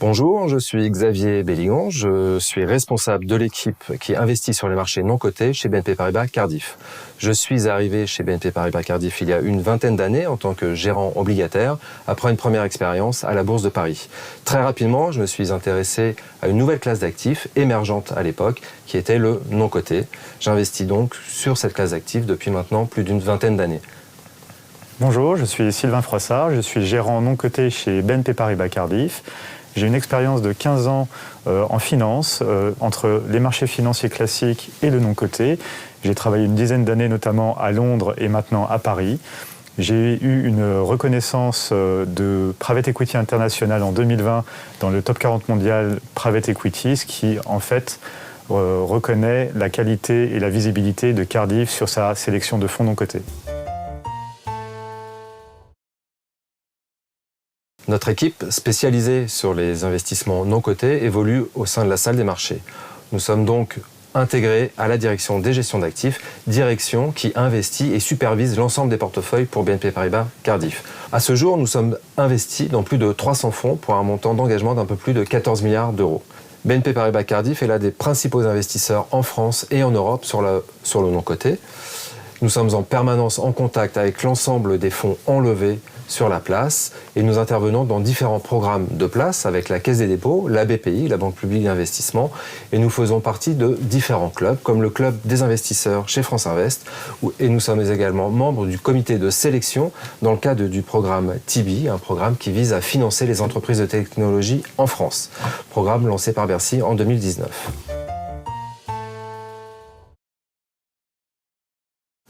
Bonjour, je suis Xavier Belligon, je suis responsable de l'équipe qui investit sur les marchés non cotés chez BNP Paribas Cardif. Je suis arrivé chez BNP Paribas Cardif il y a une vingtaine d'années en tant que gérant obligataire, après une première expérience à la Bourse de Paris. Très rapidement, je me suis intéressé à une nouvelle classe d'actifs, émergente à l'époque, qui était le non coté. J'investis donc sur cette classe d'actifs depuis maintenant plus d'une vingtaine d'années. Bonjour, je suis Sylvain Froissart, je suis gérant non coté chez BNP Paribas Cardif. J'ai une expérience de 15 ans en finance, entre les marchés financiers classiques et le non coté. J'ai travaillé une dizaine d'années notamment à Londres et maintenant à Paris. J'ai eu une reconnaissance de Private Equity International en 2020 dans le top 40 mondial Private Equity, ce qui en fait reconnaît la qualité et la visibilité de Cardif sur sa sélection de fonds non cotés. Notre équipe, spécialisée sur les investissements non cotés, évolue au sein de la salle des marchés. Nous sommes donc intégrés à la direction des gestions d'actifs, direction qui investit et supervise l'ensemble des portefeuilles pour BNP Paribas Cardif. À ce jour, nous sommes investis dans plus de 300 fonds pour un montant d'engagement d'un peu plus de 14 milliards d'euros. BNP Paribas Cardif est l'un des principaux investisseurs en France et en Europe sur le non coté. Nous sommes en permanence en contact avec l'ensemble des fonds enlevés sur la place et nous intervenons dans différents programmes de place avec la Caisse des dépôts, la BPI, la Banque publique d'investissement, et nous faisons partie de différents clubs comme le club des investisseurs chez France Invest et nous sommes également membres du comité de sélection dans le cadre du programme TIBI, un programme qui vise à financer les entreprises de technologie en France, programme lancé par Bercy en 2019.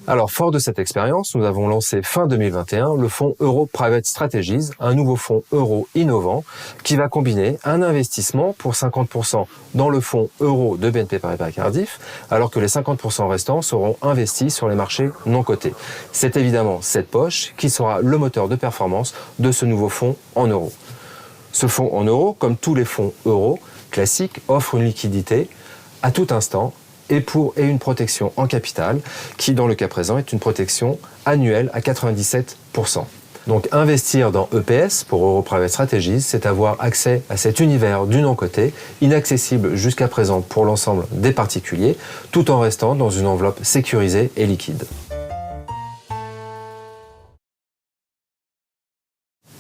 Alors, fort de cette expérience, nous avons lancé fin 2021 le fonds Euro Private Strategies, un nouveau fonds euro innovant qui va combiner un investissement pour 50% dans le fonds euro de BNP Paribas Cardif, alors que les 50% restants seront investis sur les marchés non cotés. C'est évidemment cette poche qui sera le moteur de performance de ce nouveau fonds en euros. Ce fonds en euros, comme tous les fonds euros classiques, offre une liquidité à tout instant et une protection en capital qui, dans le cas présent, est une protection annuelle à 97%. Donc investir dans EPS pour Euro Private Strategies, c'est avoir accès à cet univers du non-coté, inaccessible jusqu'à présent pour l'ensemble des particuliers, tout en restant dans une enveloppe sécurisée et liquide.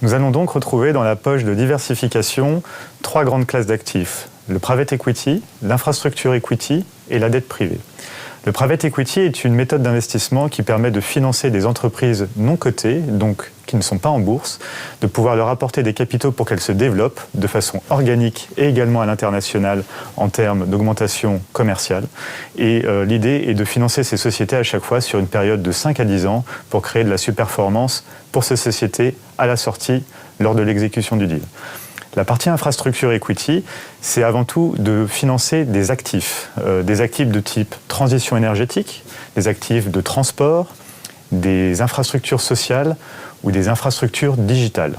Nous allons donc retrouver dans la poche de diversification 3 grandes classes d'actifs. Le private equity, l'infrastructure equity et la dette privée. Le private equity est une méthode d'investissement qui permet de financer des entreprises non cotées, donc qui ne sont pas en bourse, de pouvoir leur apporter des capitaux pour qu'elles se développent de façon organique et également à l'international en termes d'augmentation commerciale. Et l'idée est de financer ces sociétés à chaque fois sur une période de 5 à 10 ans pour créer de la super-performance pour ces sociétés à la sortie lors de l'exécution du deal. La partie infrastructure equity, c'est avant tout de financer des actifs de type transition énergétique, des actifs de transport, des infrastructures sociales ou des infrastructures digitales.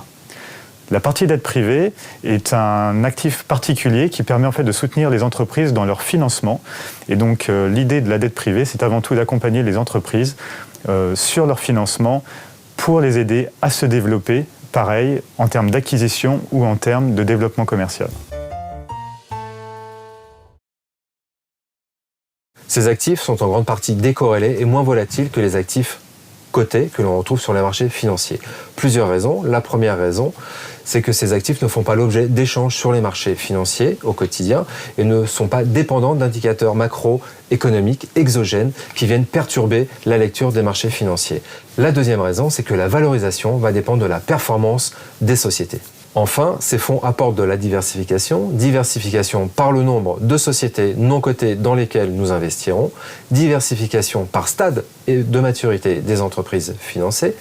La partie dette privée est un actif particulier qui permet en fait de soutenir les entreprises dans leur financement. Et donc l'idée de la dette privée, c'est avant tout d'accompagner les entreprises sur leur financement pour les aider à se développer, pareil, en termes d'acquisition ou en termes de développement commercial. Ces actifs sont en grande partie décorrélés et moins volatiles que les actifs cotés que l'on retrouve sur les marchés financiers. Plusieurs raisons. La première raison, c'est que ces actifs ne font pas l'objet d'échanges sur les marchés financiers au quotidien et ne sont pas dépendants d'indicateurs macroéconomiques exogènes qui viennent perturber la lecture des marchés financiers. La deuxième raison, c'est que la valorisation va dépendre de la performance des sociétés. Enfin, ces fonds apportent de la diversification par le nombre de sociétés non cotées dans lesquelles nous investirons, diversification par stade de maturité des entreprises financées,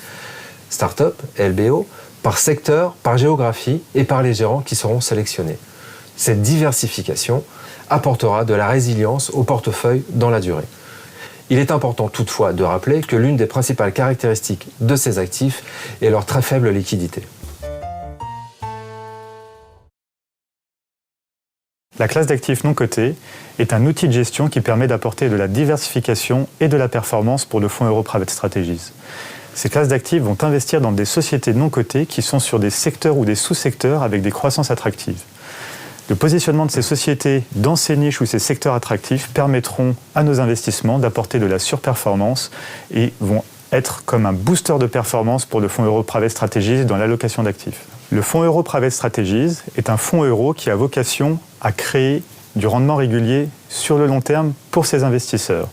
start-up, LBO, par secteur, par géographie et par les gérants qui seront sélectionnés. Cette diversification apportera de la résilience au portefeuille dans la durée. Il est important toutefois de rappeler que l'une des principales caractéristiques de ces actifs est leur très faible liquidité. La classe d'actifs non cotés est un outil de gestion qui permet d'apporter de la diversification et de la performance pour le fonds Euro Private Strategies. Ces classes d'actifs vont investir dans des sociétés non cotées qui sont sur des secteurs ou des sous-secteurs avec des croissances attractives. Le positionnement de ces sociétés dans ces niches ou ces secteurs attractifs permettront à nos investissements d'apporter de la surperformance et vont être comme un booster de performance pour le fonds Euro Private Strategies dans l'allocation d'actifs. Le fonds Euro Private Strategies est un fonds euro qui a vocation à créer du rendement régulier sur le long terme pour ses investisseurs.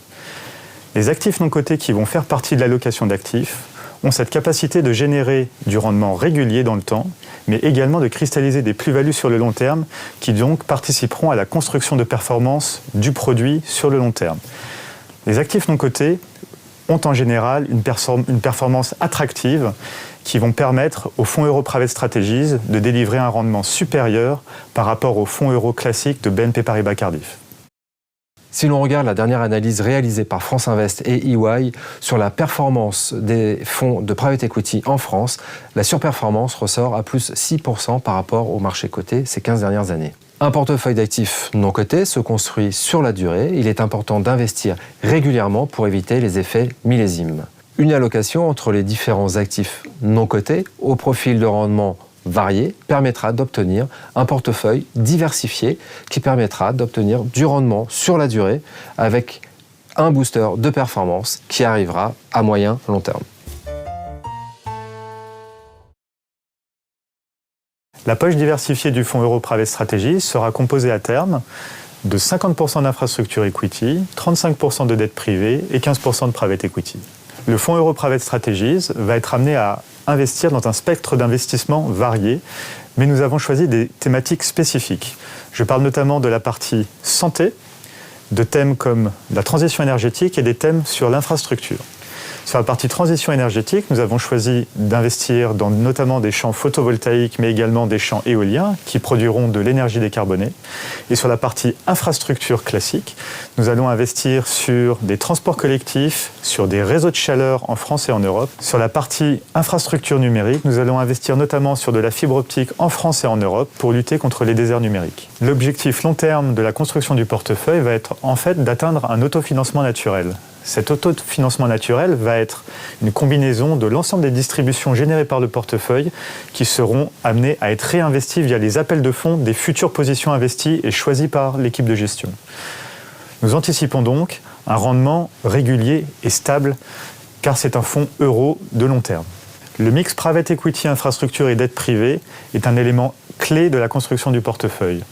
Les actifs non cotés qui vont faire partie de l'allocation d'actifs ont cette capacité de générer du rendement régulier dans le temps, mais également de cristalliser des plus-values sur le long terme qui donc participeront à la construction de performance du produit sur le long terme. Les actifs non cotés ont en général une performance attractive qui vont permettre au fonds Euro Private Strategies de délivrer un rendement supérieur par rapport au fonds euro classique de BNP Paribas Cardif. Si l'on regarde la dernière analyse réalisée par France Invest et EY sur la performance des fonds de private equity en France, la surperformance ressort à plus 6% par rapport au marché coté ces 15 dernières années. Un portefeuille d'actifs non cotés se construit sur la durée. Il est important d'investir régulièrement pour éviter les effets millésimes. Une allocation entre les différents actifs non cotés au profil de rendement varié permettra d'obtenir un portefeuille diversifié qui permettra d'obtenir du rendement sur la durée avec un booster de performance qui arrivera à moyen long terme. La poche diversifiée du fonds Euro Private Strategies sera composée à terme de 50% d'infrastructure equity, 35% de dette privée et 15% de private equity. Le fonds Euro Private Strategies va être amené à investir dans un spectre d'investissements varié, mais nous avons choisi des thématiques spécifiques. Je parle notamment de la partie santé, de thèmes comme la transition énergétique et des thèmes sur l'infrastructure. Sur la partie transition énergétique, nous avons choisi d'investir dans notamment des champs photovoltaïques, mais également des champs éoliens qui produiront de l'énergie décarbonée. Et sur la partie infrastructure classique, nous allons investir sur des transports collectifs, sur des réseaux de chaleur en France et en Europe. Sur la partie infrastructure numérique, nous allons investir notamment sur de la fibre optique en France et en Europe pour lutter contre les déserts numériques. L'objectif long terme de la construction du portefeuille va être en fait d'atteindre un autofinancement naturel. Cet autofinancement naturel va être une combinaison de l'ensemble des distributions générées par le portefeuille qui seront amenées à être réinvesties via les appels de fonds des futures positions investies et choisies par l'équipe de gestion. Nous anticipons donc un rendement régulier et stable car c'est un fonds euro de long terme. Le mix private equity, infrastructure et dette privée est un élément clé de la construction du portefeuille.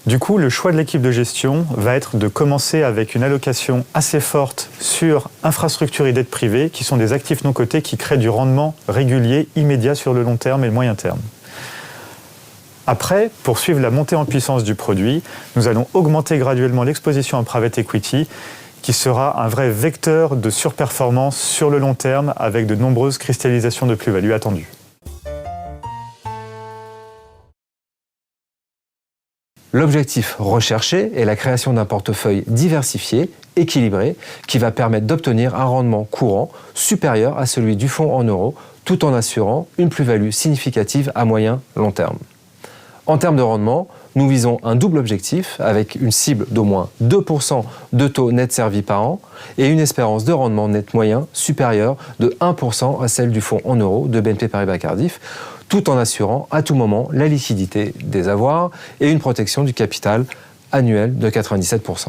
Du coup, le choix de l'équipe de gestion va être de commencer avec une allocation assez forte sur infrastructure et dette privée, qui sont des actifs non cotés qui créent du rendement régulier, immédiat sur le long terme et le moyen terme. Après, pour suivre la montée en puissance du produit, nous allons augmenter graduellement l'exposition en private equity, qui sera un vrai vecteur de surperformance sur le long terme avec de nombreuses cristallisations de plus-value attendues. L'objectif recherché est la création d'un portefeuille diversifié, équilibré, qui va permettre d'obtenir un rendement courant supérieur à celui du fonds en euros, tout en assurant une plus-value significative à moyen long terme. En termes de rendement, nous visons un double objectif avec une cible d'au moins 2% de taux net servi par an et une espérance de rendement net moyen supérieure de 1% à celle du fonds en euros de BNP Paribas Cardif, tout en assurant à tout moment la liquidité des avoirs et une protection du capital annuel de 97%.